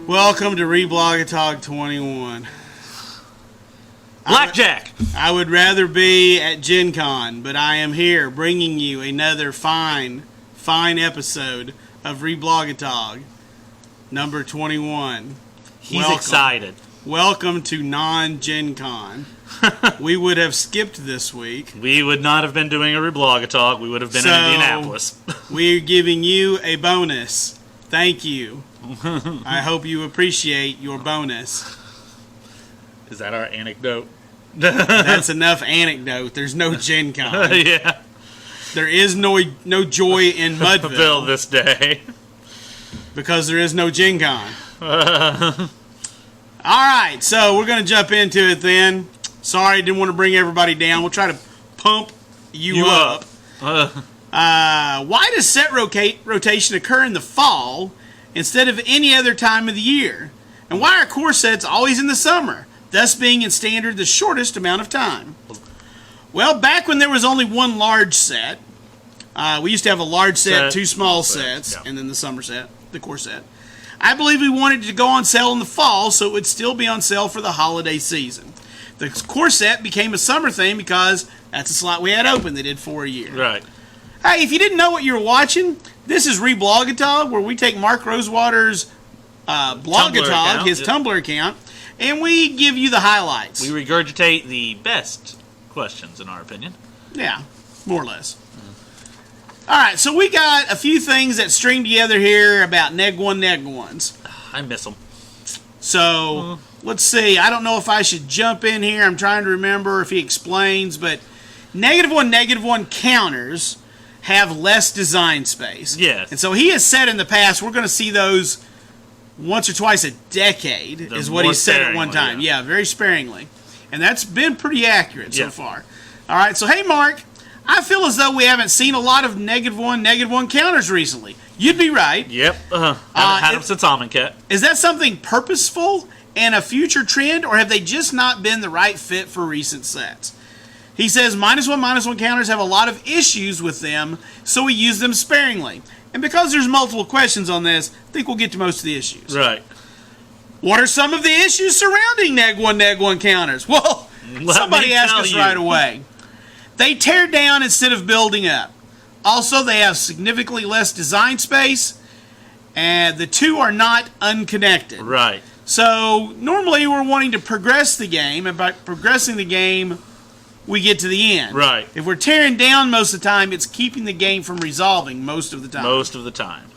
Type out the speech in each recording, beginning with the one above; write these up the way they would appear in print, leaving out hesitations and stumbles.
Welcome to Reblogatog 21. Blackjack! I would rather be at Gen Con, but I am here bringing you another fine episode of Reblogatog, number 21. He's excited. Welcome to non-Gen Con. We would have skipped this week. We would not have been doing a Reblogatog. We would have been in Indianapolis. We're giving you a bonus. Thank you. I hope you appreciate your bonus. Is that our anecdote? That's enough anecdote. There's no Gen Con. Yeah. There is no joy in Mudville this day. Because there is no Gen Con. Alright, so we're going to jump into it then. Sorry, didn't want to bring everybody down. We'll try to pump you up. Why does set rotation occur in the fall instead of any other time of the year? And why are core sets always in the summer, thus being in standard the shortest amount of time? Well, back when there was only one large set, we used to have a large set, two small sets, and then the summer set, the core set. I believe we wanted it to go on sale in the fall so it would still be on sale for the holiday season. The core set became a summer thing because that's a slot we had open. They did 4 a year. Right. Hey, if you didn't know what you were watching, this is Reblogatog, where we take Mark Rosewater's Blogatog, his Tumblr account, and we give you the highlights. We regurgitate the best questions, in our opinion. Yeah, more or less. All right, so we got a few things that string together here about Neg 1, Neg 1s. I miss them. So, let's see. I don't know if I should jump in here. I'm trying to remember if he explains, but -1 counters have less design space. Yes. And so he has said in the past, we're going to see those once or twice a decade, is what he said at one time. Yeah, very sparingly. And that's been pretty accurate so far. All right, so hey, Mark, I feel as though we haven't seen a lot of -1 counters recently. You'd be right. Yep. Haven't had them since Amonkhet. Is that something purposeful and a future trend, or have they just not been the right fit for recent sets? He says -1 counters have a lot of issues with them, so we use them sparingly. And because there's multiple questions on this, I think we'll get to most of the issues. Right. What are some of the issues surrounding -1 counters? Well, somebody asked us right away. They tear down instead of building up. Also, they have significantly less design space, and the two are not unconnected. Right. So, normally we're wanting to progress the game, and by progressing the game, we get to the end. Right. If we're tearing down most of the time, it's keeping the game from resolving most of the time. Most of the time.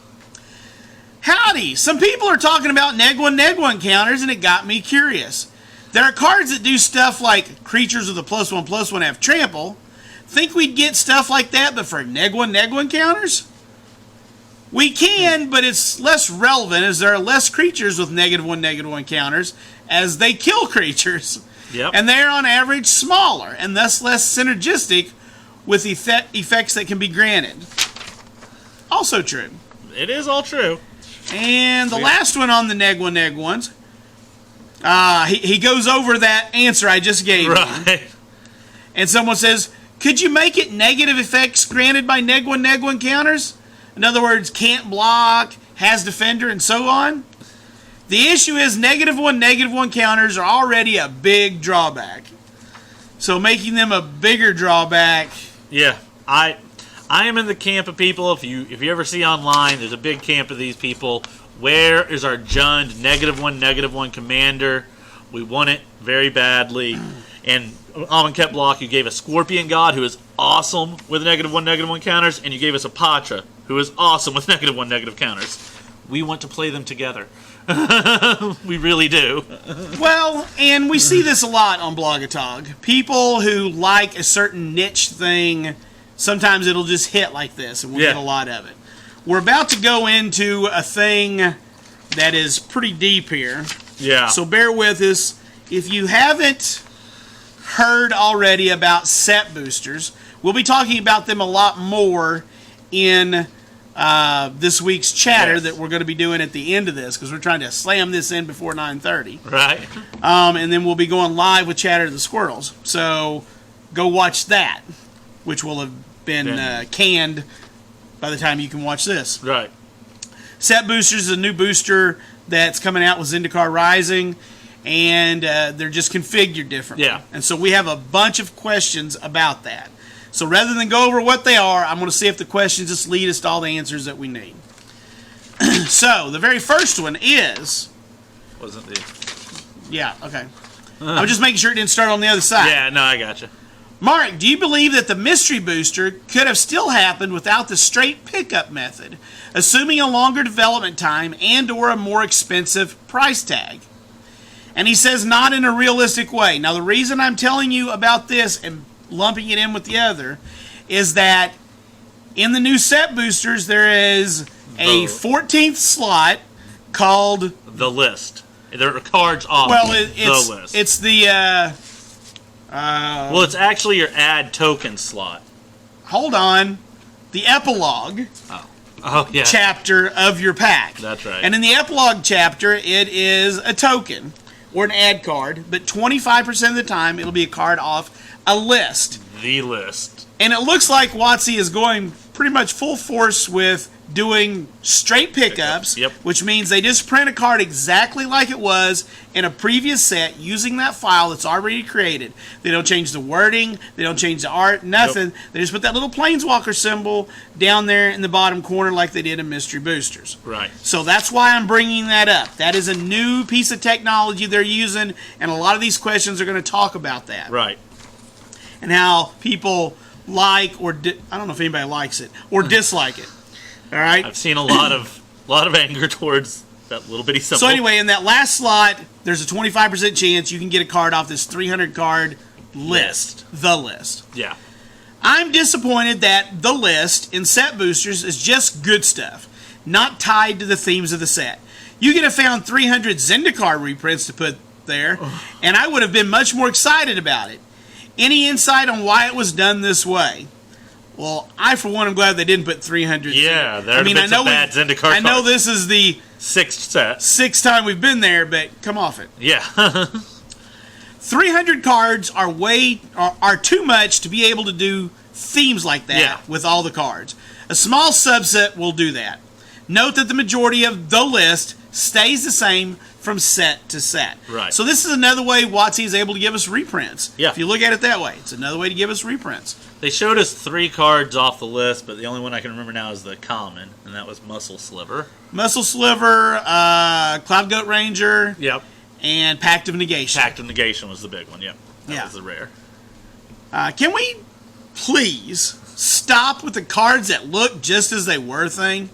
Howdy! Some people are talking about -1 counters, and it got me curious. There are cards that do stuff like creatures with a +1/+1 have trample. Think we'd get stuff like that, but for -1 counters? We can, but it's less relevant as there are less creatures with -1 counters as they kill creatures. Yep. And they're on average smaller and thus less synergistic with effects that can be granted. Also true. It is all true. And the last one on the -1 he goes over that answer I just gave Right. him. And someone says, could you make it negative effects granted by -1 counters? In other words, can't block, has defender, and so on? The issue is -1 counters are already a big drawback. So making them a bigger drawback... Yeah, I am in the camp of people, if you ever see online, there's a big camp of these people. Where is our Jund -1 commander? We want it very badly. And Amonkhet block, you gave a Scorpion God, who is awesome with -1 counters, and you gave us a Patra, who is awesome with -1 counters. We want to play them together. We really do. Well, and we see this a lot on Blogatog. People who like a certain niche thing, sometimes it'll just hit like this, and we'll get a lot of it. We're about to go into a thing that is pretty deep here. Yeah. So bear with us. If you haven't heard already about set boosters, we'll be talking about them a lot more in this week's chatter that we're going to be doing at the end of this, because we're trying to slam this in before 9:30. Right. And then we'll be going live with Chatter of the Squirrels. So go watch that, which will have been canned by the time you can watch this. Right. Set Boosters is a new booster that's coming out with Zendikar Rising, and they're just configured differently. Yeah. And so we have a bunch of questions about that. So rather than go over what they are, I'm going to see if the questions just lead us to all the answers that we need. So the very first one is... Wasn't the... Yeah, okay. I was just making sure it didn't start on the other side. Yeah, no, I gotcha. Mark, do you believe that the mystery booster could have still happened without the straight pickup method, assuming a longer development time and or a more expensive price tag? And he says not in a realistic way. Now, the reason I'm telling you about this and lumping it in with the other is that in the new set boosters, there is a 14th slot called... The list. There are cards off the list. It's the... well, it's actually your add token slot. Hold on. The epilogue Yeah. chapter of your pack. That's right. And in the epilogue chapter, it is a token or an ad card, but 25% of the time, it'll be a card off a list. The list. And it looks like WotC is going pretty much full force with doing straight pickups, Yep. which means they just print a card exactly like it was in a previous set using that file that's already created. They don't change the wording, they don't change the art, nothing. Nope. They just put that little Planeswalker symbol down there in the bottom corner like they did in Mystery Boosters. Right. So that's why I'm bringing that up. That is a new piece of technology they're using, and a lot of these questions are going to talk about that. Right. And how people like or I don't know if anybody likes it or dislike it. All right. I've seen a lot of anger towards that little bitty symbol. So anyway, in that last slot, there's a 25% chance you can get a card off this 300 card list. The list. Yeah. I'm disappointed that the list in set boosters is just good stuff, not tied to the themes of the set. You could have found 300 Zendikar reprints to put there, and I would have been much more excited about it. Any insight on why it was done this way? Well, I, for one, am glad they didn't put 300. Yeah, there are bits of bad Zendikar cards. I know this is the sixth time we've been there, but come off it. Yeah. 300 cards are too much to be able to do themes like that with all the cards. A small subset will do that. Note that the majority of the list stays the same from set to set. Right. So this is another way WotC is able to give us reprints. Yeah. If you look at it that way, it's another way to give us reprints. They showed us 3 cards off the list, but the only one I can remember now is the common, and that was Muscle Sliver. Muscle Sliver, Cloud Goat Ranger, Yep. and Pact of Negation. Pact of Negation was the big one, yep. That was the rare. Can we please stop with the cards that look just as they were thing?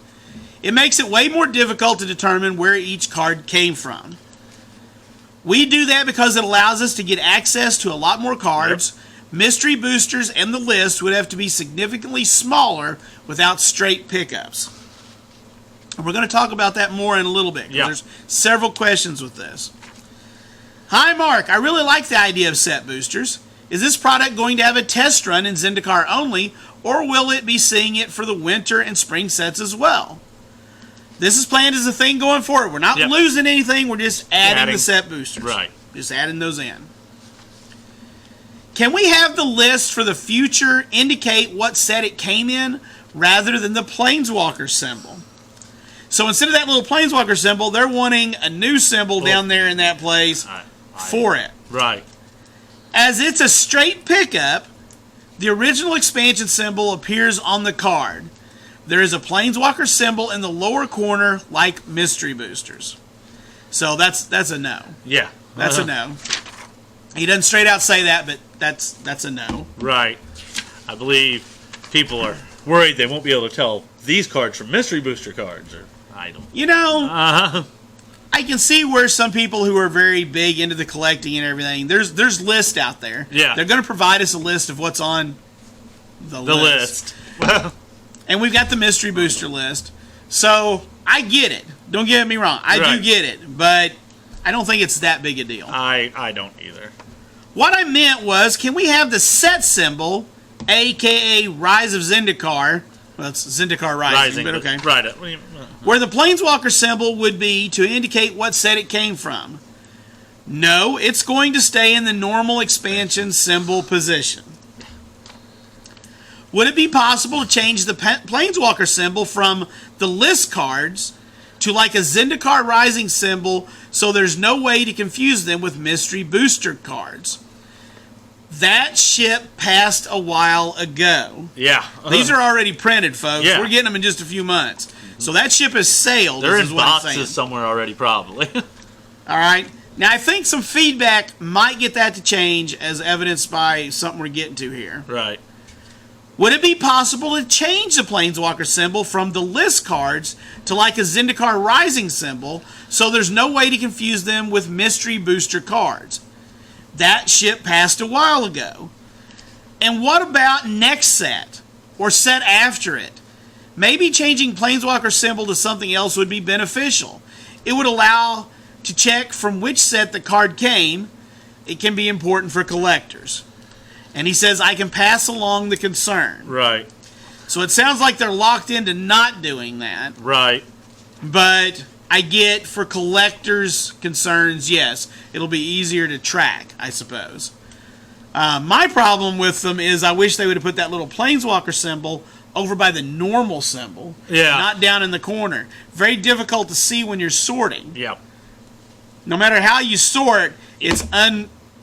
It makes it way more difficult to determine where each card came from. We do that because it allows us to get access to a lot more cards. Yep. Mystery boosters and the list would have to be significantly smaller without straight pickups. And we're going to talk about that more in a little bit. Yeah. There's several questions with this. Hi, Mark. I really like the idea of set boosters. Is this product going to have a test run in Zendikar only, or will it be seeing it for the winter and spring sets as well? This is planned as a thing going forward. We're not losing anything. We're just adding the set boosters. Right. Just adding those in. Can we have the list for the future indicate what set it came in rather than the Planeswalker symbol? So instead of that little Planeswalker symbol, they're wanting a new symbol down there in that place for it. Right. As it's a straight pickup, the original expansion symbol appears on the card. There is a Planeswalker symbol in the lower corner like Mystery Boosters. So that's a no. Yeah. That's a no. He doesn't straight out say that, but that's a no. Right. I believe people are worried they won't be able to tell these cards from Mystery Booster cards. Or I don't. You know, I can see where some people who are very big into the collecting and everything, there's lists out there. Yeah. They're going to provide us a list of what's on the list. And we've got the Mystery Booster list. So I get it. Don't get me wrong. I do get it. But I don't think it's that big a deal. I don't either. What I meant was, can we have the set symbol, a.k.a. Rise of Zendikar? Well, it's Zendikar Rising, but okay. Right. Where the Planeswalker symbol would be to indicate what set it came from. No, it's going to stay in the normal expansion symbol position. Would it be possible to change the Planeswalker symbol from the list cards to like a Zendikar Rising symbol, so there's no way to confuse them with mystery booster cards. That ship passed a while ago. Yeah. These are already printed, folks. Yeah. We're getting them in just a few months. So that ship has sailed. They're is in what I'm boxes saying. somewhere already, probably. All right. Now, I think some feedback might get that to change, as evidenced by something we're getting to here. Right. Would it be possible to change the Planeswalker symbol from the list cards to like a Zendikar Rising symbol, so there's no way to confuse them with mystery booster cards? That ship passed a while ago. And what about next set, or set after it? Maybe changing Planeswalker symbol to something else would be beneficial. It would allow to check from which set the card came. It can be important for collectors. And he says, I can pass along the concern. Right. So it sounds like they're locked into not doing that. Right. But I get for collectors' concerns, yes, it'll be easier to track, I suppose. My problem with them is I wish they would have put that little Planeswalker symbol over by the normal symbol. Yeah. Not down in the corner. Very difficult to see when you're sorting. Yep. No matter how you sort, it's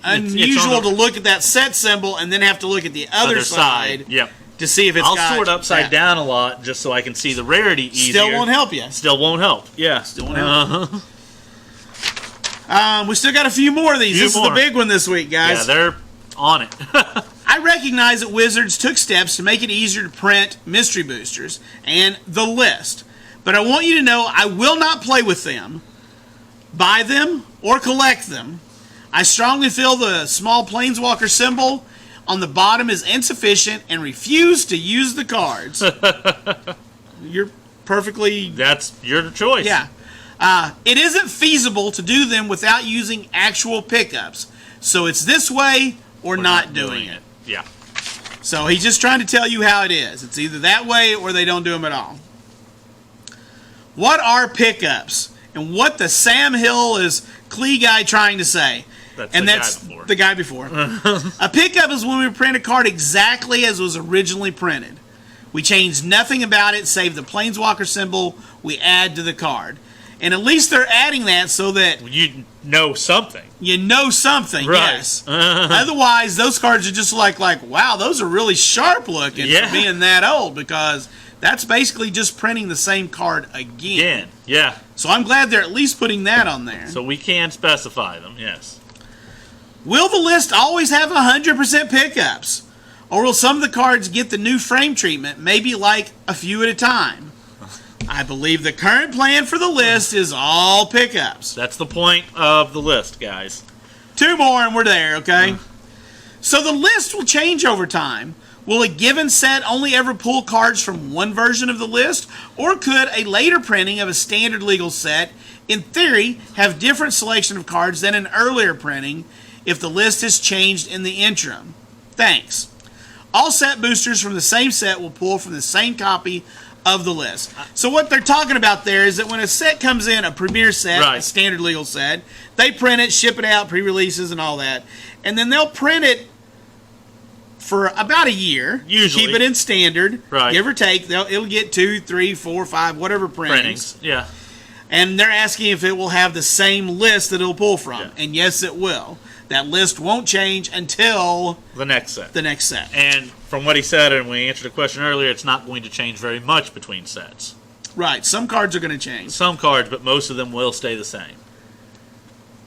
unusual on the- to look at that set symbol and then have to look at the other side Yep. to see if it's I'll got sort upside that. down a lot just so I can see the rarity easier. Still won't help you. Still won't help. Yeah. Still won't help. We still got a few more of these. Few This is more. the big one this week, guys. Yeah, they're on it. I recognize that Wizards took steps to make it easier to print mystery boosters and the list, but I want you to know I will not play with them, buy them, or collect them. I strongly feel the small Planeswalker symbol on the bottom is insufficient and refuse to use the cards. You're perfectly... That's your choice. Yeah. It isn't feasible to do them without using actual pickups, so it's this way or We're not doing it. Yeah. So he's just trying to tell you how it is. It's either that way or they don't do them at all. What are pickups? And what the Sam Hill is Klee guy trying to say? That's The guy before. A pickup is when we print a card exactly as was originally printed. We change nothing about it save the Planeswalker symbol we add to the card. And at least they're adding that so that You know something. you know something, Right. yes. Otherwise, those cards are just like, wow, those are really sharp looking Yeah. for being that old, because that's basically just printing the same card again. Again. Yeah. So I'm glad they're at least putting that on there. So we can specify them, yes. Will the list always have 100% pickups? Or will some of the cards get the new frame treatment, maybe like a few at a time? I believe the current plan for the list is all pickups. That's the point of the list, guys. Two more and we're there, okay? So the list will change over time. Will a given set only ever pull cards from one version of the list? Or could a later printing of a standard legal set, in theory, have different selection of cards than an earlier printing if the list has changed in the interim? Thanks. All set boosters from the same set will pull from the same copy of the list. So what they're talking about there is that when a set comes in, a premier set, a Right. standard legal set, they print it, ship it out, pre-releases and all that, and then they'll print it for about a year. Usually. Keep it in standard, Right. give or take. It'll get 2, 3, 4, 5, whatever printings. Yeah. And they're asking if it will have the same list that it'll pull from. Yeah. And yes, it will. That list won't change until The next set. the next set. And from what he said, and we answered a question earlier, it's not going to change very much between sets. Right, some cards are going to change. Some cards, but most of them will stay the same.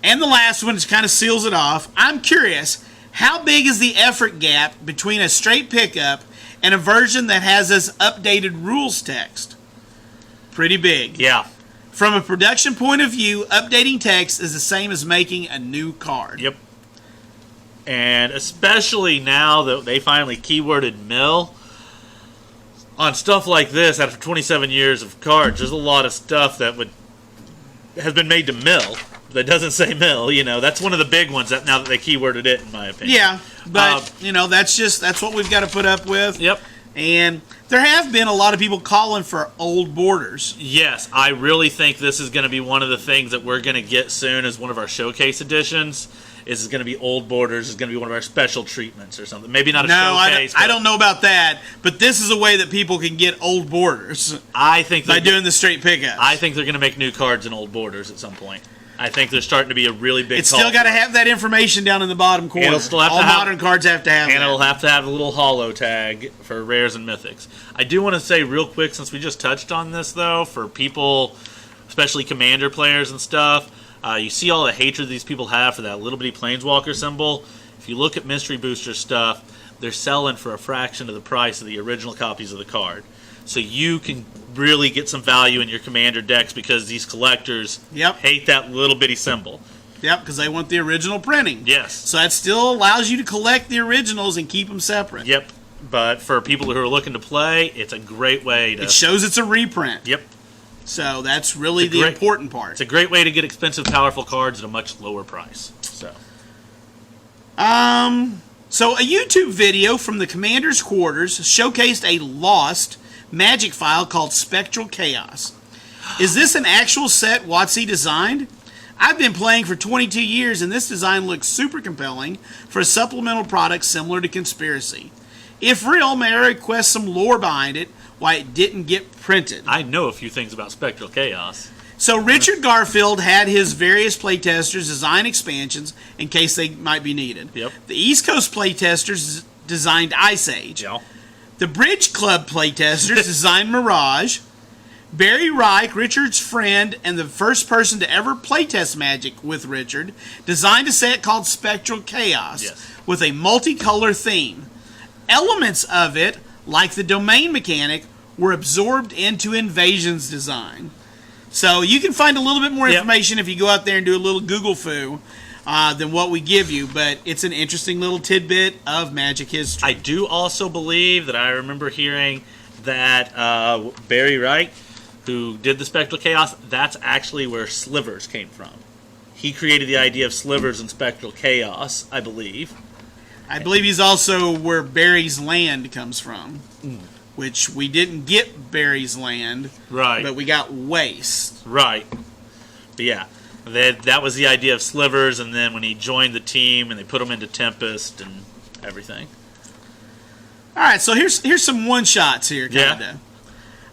And the last one, which kind of seals it off. I'm curious, how big is the effort gap between a straight pickup and a version that has this updated rules text? Pretty big. Yeah. From a production point of view, updating text is the same as making a new card. Yep. And especially now that they finally keyworded mill, on stuff like this, after 27 years of cards, there's a lot of stuff that has been made to mill that doesn't say mill. You know, that's one of the big ones that now that they keyworded it, in my opinion. Yeah, but that's what we've got to put up with. Yep. And there have been a lot of people calling for old borders. Yes, I really think this is going to be one of the things that we're going to get soon as one of our showcase editions, is going to be old borders, is going to be one of our special treatments or something. Maybe not a No, showcase. I don't know about that, but this is a way that people can get old borders I think by doing the straight pickups. I think they're going to make new cards in old borders at some point. I think there's starting to be a really big. It's still got to have that information down in the bottom corner. It'll still have All to have, modern cards have to have and that. it'll have to have a little holo tag for rares and mythics. I do want to say real quick, since we just touched on this though, for people, especially commander players and stuff, you see all the hatred these people have for that little bitty planeswalker symbol. If you look at mystery booster stuff, they're selling for a fraction of the price of the original copies of the card. So you can really get some value in your commander decks because these collectors hate that little bitty symbol. Yep, because they want the original printing. Yes. So that still allows you to collect the originals and keep them separate. Yep. But for people who are looking to play, it's a great way to... It shows it's a reprint. Yep. So that's really the important part. It's a great way to get expensive, powerful cards at a much lower price. So a YouTube video from the Commander's Quarters showcased a lost Magic file called Spectral Chaos. Is this an actual set WotC designed? I've been playing for 22 years and this design looks super compelling for a supplemental product similar to Conspiracy. If real, may I request some lore behind it, why it didn't get printed? I know a few things about Spectral Chaos. So Richard Garfield had his various playtesters design expansions in case they might be needed. Yep. The East Coast playtesters designed Ice Age. Yeah. The Bridge Club playtesters designed Mirage. Barry Reich, Richard's friend and the first person to ever playtest Magic with Richard, designed a set called Spectral Chaos with a multicolor theme. Elements of it, like the domain mechanic, were absorbed into Invasion's design. So you can find a little bit more information if you go out there and do a little Google foo than what we give you, but it's an interesting little tidbit of Magic history. I do also believe that I remember hearing that Barry Wright, who did the Spectral Chaos, that's actually where Slivers came from. He created the idea of Slivers and Spectral Chaos, I believe. I believe he's also where Barry's Land comes from, which we didn't get Barry's Land, right? But we got Waste. Right. But yeah, that was the idea of Slivers, and then when he joined the team, and they put him into Tempest and everything. All right, so here's some one-shots here, kind of. Yeah.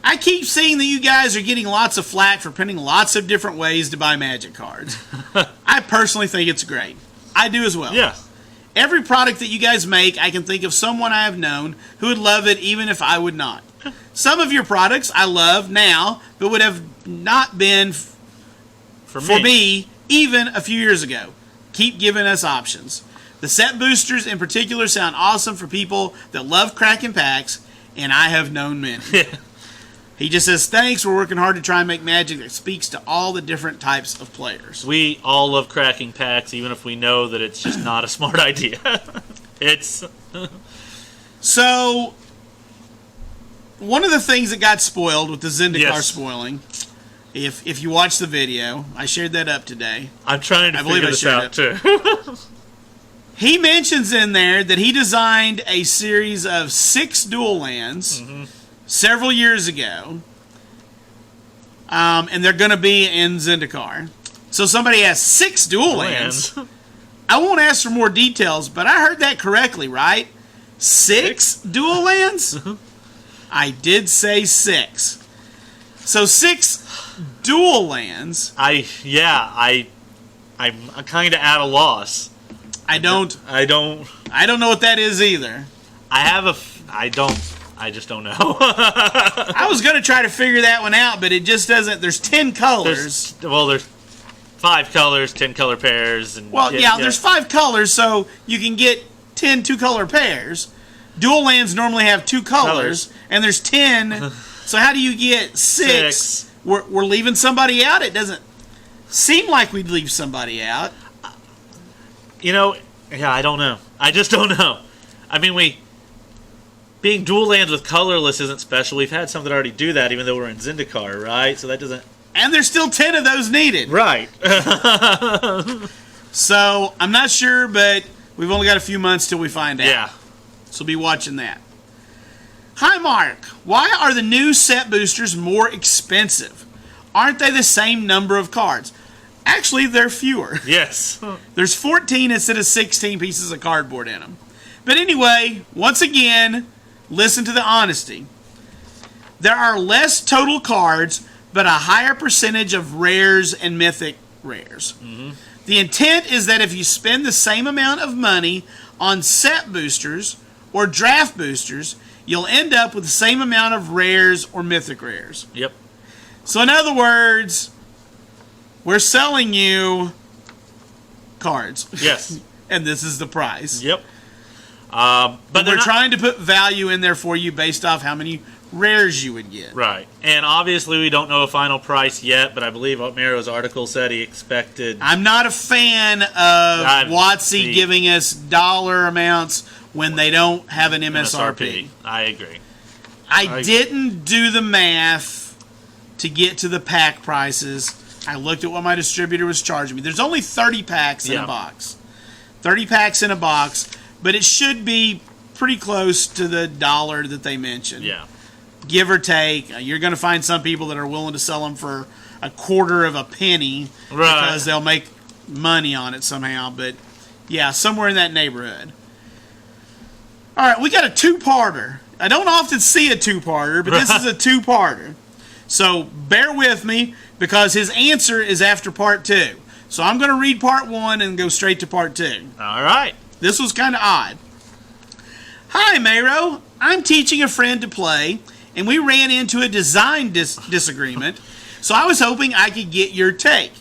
I keep seeing that you guys are getting lots of flack for printing lots of different ways to buy Magic cards. I personally think it's great. I do as well. Yeah. Every product that you guys make, I can think of someone I have known who would love it even if I would not. Some of your products I love now, but would have not been for me even a few years ago. Keep giving us options. The set boosters in particular sound awesome for people that love cracking packs, and I have known many. He just says, thanks, we're working hard to try and make Magic that speaks to all the different types of players. We all love cracking packs, even if we know that it's just not a smart idea. It's... So, one of the things that got spoiled with the Zendikar spoiling, if you watch the video, I shared that up today. I'm trying to figure this out, too. He mentions in there that he designed a series of 6 dual lands several years ago, and they're going to be in Zendikar. So somebody has 6 dual lands. I won't ask for more details, but I heard that correctly, right? 6 dual lands? I did say 6. So 6 dual lands. I'm kind of at a loss. I don't know what that is either. I just don't know. I was going to try to figure that one out, but it just doesn't. There's 10 colors. There's 5 colors, 10 color pairs. And there's 5 colors, so you can get 10 2-color pairs. Dual lands normally have 2 colors, and there's 10. So how do you get 6? We're leaving somebody out? It doesn't seem like we'd leave somebody out. I don't know. I just don't know. I mean, being dual lands with colorless isn't special. We've had some that already do that, even though we're in Zendikar, right? So that doesn't... And there's still 10 of those needed. Right. So, I'm not sure, but we've only got a few months till we find out. Yeah. So be watching that. Hi, Mark. Why are the new set boosters more expensive? Aren't they the same number of cards? Actually, they're fewer. Yes. There's 14 instead of 16 pieces of cardboard in them. But anyway, once again, listen to the honesty. There are less total cards, but a higher percentage of rares and mythic rares. Mm-hmm. The intent is that if you spend the same amount of money on set boosters or draft boosters, you'll end up with the same amount of rares or mythic rares. Yep. So in other words, we're selling you cards. Yes. And this is the price. Yep. But we're trying to put value in there for you based off how many rares you would get. Right. And obviously we don't know a final price yet, but I believe what Maro's article said he expected. I'm not a fan of WotC giving us dollar amounts when they don't have an MSRP. I agree. I didn't do the math to get to the pack prices. I looked at what my distributor was charging me. There's only 30 packs in a box. 30 packs in a box, but it should be pretty close to the dollar that they mentioned. Yeah. Give or take. You're going to find some people that are willing to sell them for a quarter of a penny because they'll make money on it somehow. But, yeah, somewhere in that neighborhood. All right, we got a two-parter. I don't often see a two-parter, but this is a two-parter. So bear with me because his answer is after part 2. So I'm going to read part 1 and go straight to part 2. All right. This was kind of odd. Hi, Maro. I'm teaching a friend to play, and we ran into a design disagreement, so I was hoping I could get your take.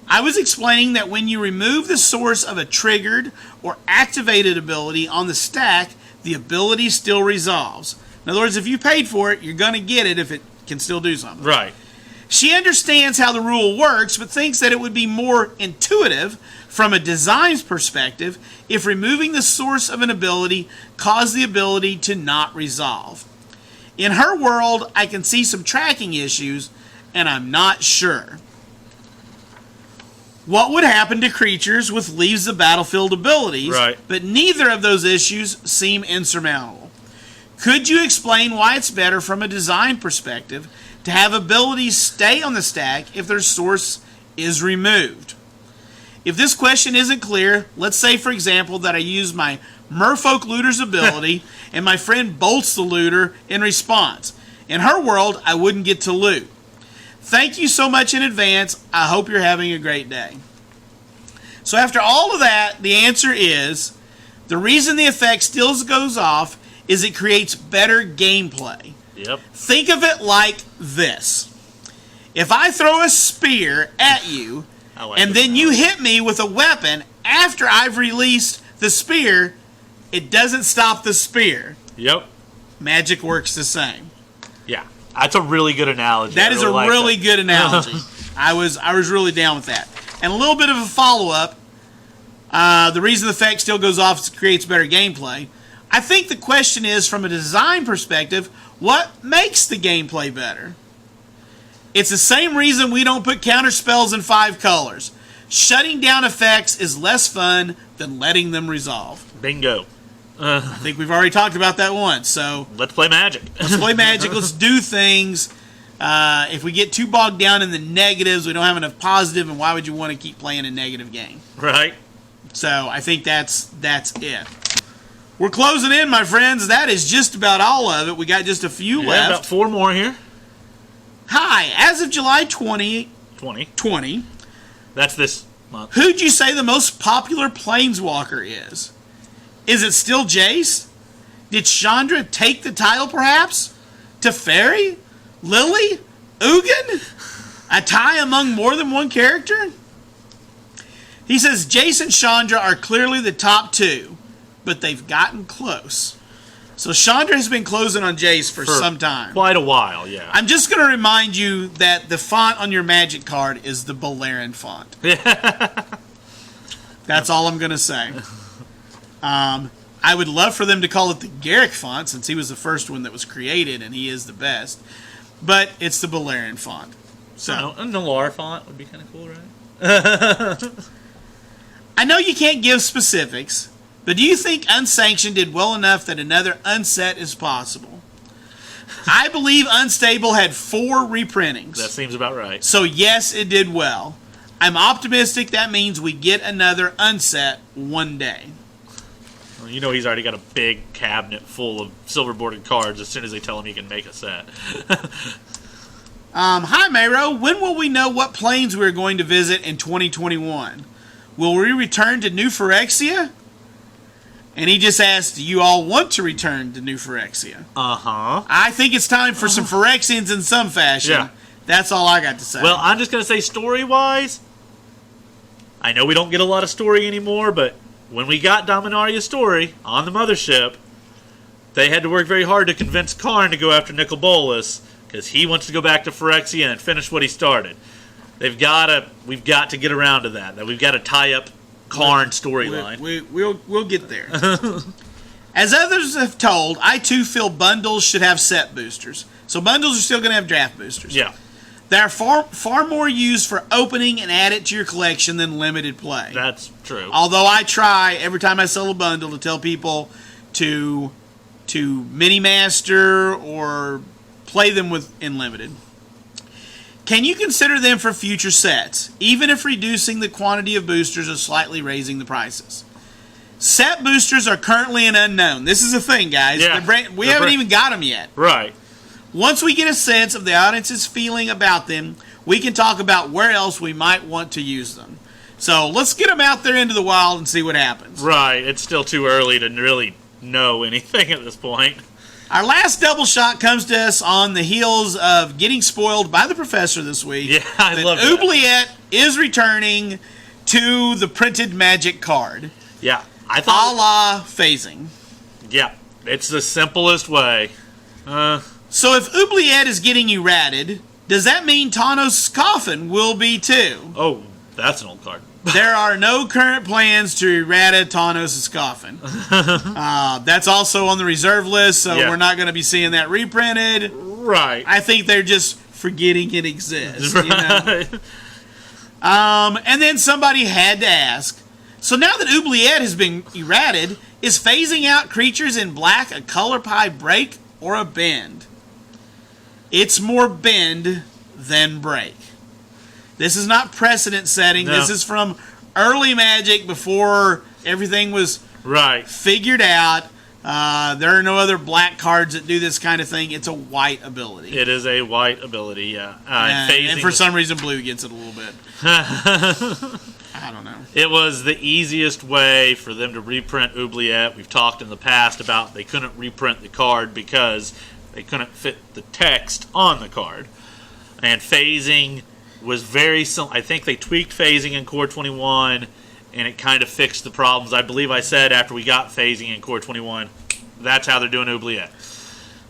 I was explaining that when you remove the source of a triggered or activated ability on the stack, the ability still resolves. In other words, if you paid for it, you're going to get it if it can still do something. Right. She understands how the rule works, but thinks that it would be more intuitive from a design's perspective if removing the source of an ability caused the ability to not resolve. In her world, I can see some tracking issues, and I'm not sure. What would happen to creatures with leaves the battlefield abilities, but neither of those issues seem insurmountable? Could you explain why it's better from a design perspective to have abilities stay on the stack if their source is removed? If this question isn't clear, let's say, for example, that I use my Merfolk Looter's ability and my friend bolts the looter in response. In her world, I wouldn't get to loot. Thank you so much in advance. I hope you're having a great day. So after all of that, the answer is the reason the effect still goes off is it creates better gameplay. Yep. Think of it like this. If I throw a spear at you, and then you hit me with a weapon after I've released the spear, it doesn't stop the spear. Yep. Magic works the same. Yeah. That's a really good analogy. That is a really good analogy. I was really down with that. And a little bit of a follow-up. The reason the effect still goes off is it creates better gameplay. I think the question is, from a design perspective, what makes the gameplay better? It's the same reason we don't put counter spells in 5 colors. Shutting down effects is less fun than letting them resolve. Bingo. I think we've already talked about that once. So let's play Magic. Let's play Magic. Let's do things. If we get too bogged down in the negatives, we don't have enough positive, and why would you want to keep playing a negative game? Right. So I think that's it. We're closing in, my friends. That is just about all of it. We got just a few left. About 4 more here. Hi. As of July 2020. That's this month. Who'd you say the most popular Planeswalker is? Is it still Jace? Did Chandra take the title, perhaps? Teferi? Lily? Ugin? A tie among more than one character? He says Jace and Chandra are clearly the top 2, but they've gotten close. So Chandra has been closing on Jace for some time. Quite a while, yeah. I'm just going to remind you that the font on your Magic card is the Balearan font. That's all I'm going to say. I would love for them to call it the Garrick font, since he was the first one that was created and he is the best. But it's the Balearan font. So a Nalar font would be kind of cool, right? I know you can't give specifics, but do you think Unsanctioned did well enough that another Unset is possible? I believe Unstable had 4 reprintings. That seems about right. So yes, it did well. I'm optimistic that means we get another unset one day. Well, you know he's already got a big cabinet full of silver bordered cards as soon as they tell him he can make a set. Hi, Maro. When will we know what planes we're going to visit in 2021? Will we return to New Phyrexia? And he just asked, do you all want to return to New Phyrexia? Uh-huh. I think it's time for some Phyrexians in some fashion. Yeah. That's all I got to say. Well, I'm just going to say story-wise, I know we don't get a lot of story anymore, but when we got Dominaria's story on the mothership, they had to work very hard to convince Karn to go after Nicol Bolas, because he wants to go back to Phyrexia and finish what he started. We've got to get around to that we've got to tie up Karn storyline. We'll get there. As others have told, I too feel bundles should have set boosters. So bundles are still going to have draft boosters. Yeah. They're far more used for opening and add it to your collection than limited play. That's true. Although I try every time I sell a bundle to tell people to mini master or play them in limited. Can you consider them for future sets, even if reducing the quantity of boosters or slightly raising the prices? Set boosters are currently an unknown. This is a thing, guys. Yeah. We haven't even got them yet. Right. Once we get a sense of the audience's feeling about them, we can talk about where else we might want to use them. So let's get them out there into the wild and see what happens. Right. It's still too early to really know anything at this point. Our last double shot comes to us on the heels of getting spoiled by the professor this week. Yeah, I love that. Oubliette is returning to the printed magic card. Yeah. I thought... A la phasing. Yeah. It's the simplest way. So if Oubliette is getting errated, does that mean Tawnos' Coffin will be too? Oh, that's an old card. There are no current plans to errata Tawnos' Coffin. That's also on the reserve list, so Yeah. we're not going to be seeing that reprinted. Right. I think they're just forgetting it exists. Right. You know? And then somebody had to ask, so now that Oubliette has been errated, is phasing out creatures in black a color pie break or a bend? It's more bend than break. This is not precedent setting. No. This is from early Magic before everything was Right. figured out. There are no other black cards that do this kind of thing. It's a white ability. It is a white ability, yeah. And for some reason, blue gets it a little bit. I don't know. It was the easiest way for them to reprint Oubliette. We've talked in the past about they couldn't reprint the card because they couldn't fit the text on the card. And phasing was very simple. I think they tweaked phasing in Core 21, and it kind of fixed the problems. I believe I said after we got phasing in Core 21, that's how they're doing Oubliette.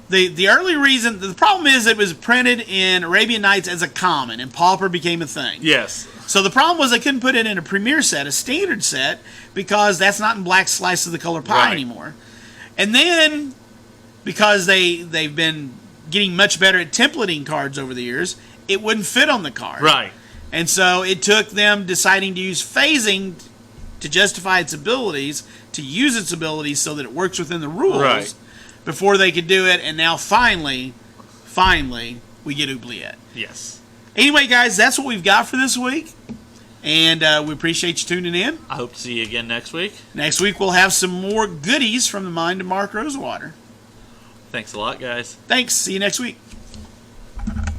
The early reason, the problem is it was printed in Arabian Nights as a common, and Pauper became a thing. Yes. So the problem was they couldn't put it in a premier set, a standard set, because that's not in black slice of the color pie Right. anymore. And then, because they've been getting much better at templating cards over the years, it wouldn't fit on the card. Right. And so it took them deciding to use phasing to justify its abilities, to use its abilities so that it works within the rules Right. before they could do it. And now finally, we get Oubliette. Yes. Anyway, guys, that's what we've got for this week. And we appreciate you tuning in. I hope to see you again next week. Next week, we'll have some more goodies from the mind of Mark Rosewater. Thanks a lot, guys. Thanks. See you next week.